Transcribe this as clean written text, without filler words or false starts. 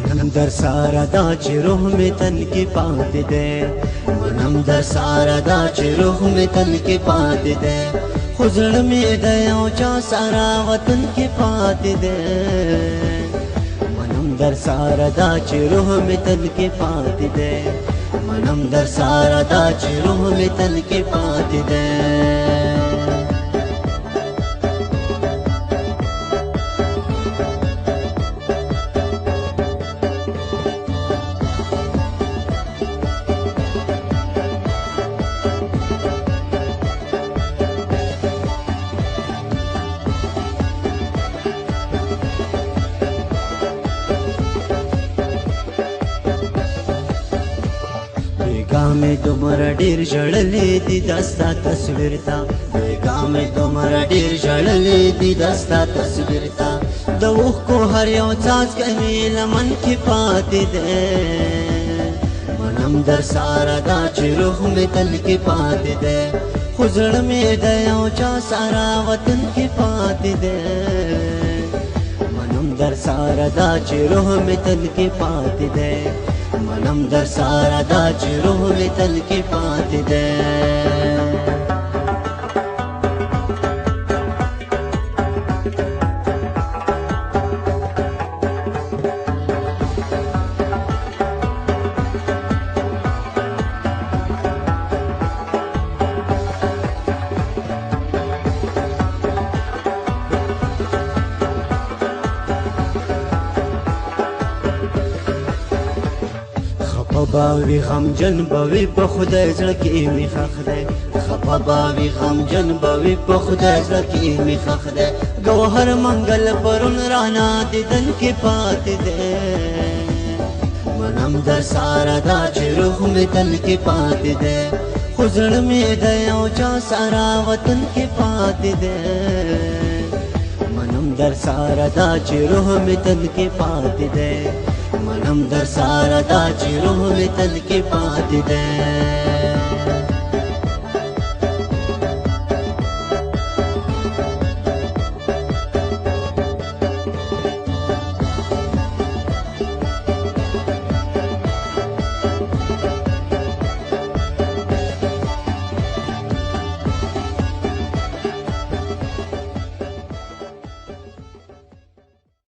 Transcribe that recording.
منم در سارا دا چې روح می تن کې پاتې ده منم در سارا دا چې روح می تن کې پاتې ده خو زړه مې د یو چا سره وطن کې پاتې ده منم در سارا دا چې روح می تن کې پاتې ده منم در سارا دا چې روح می تن کې پاتې ده बेगामे दोमरा ढेर जड़ले दी दस्ता तस्वीर था बेगामे दोमरा ढेर जड़ले दी दस्ता तस्वीर था दवुख को हर यो चाच कमी लमन की पाती दे मनम दर सारा दा चिरुख में तन की पाती दे खुजड़ में दयो चा सारा वतन की पाती दे मनम दर सारा दा चिरुख में तन की पाती दे मनम दर सारा दा چې روح می تن کې پاتې ده باوی غمجن باوی په خدای زړه کې می خخ ده خپه باوی غمجن باوی په خدای زړه کې می خخ ده گوهر منگل پرون رانا دیدن کې پاتې ده منم در سارا دا چې روح می تن کې پاتې ده خو زړه می د یو چا سره وطن کې پاتې ده منم در سارا دا چې روح می تن کې پاتې ده منم در سارا دا چې روح می تن کې پاتې ده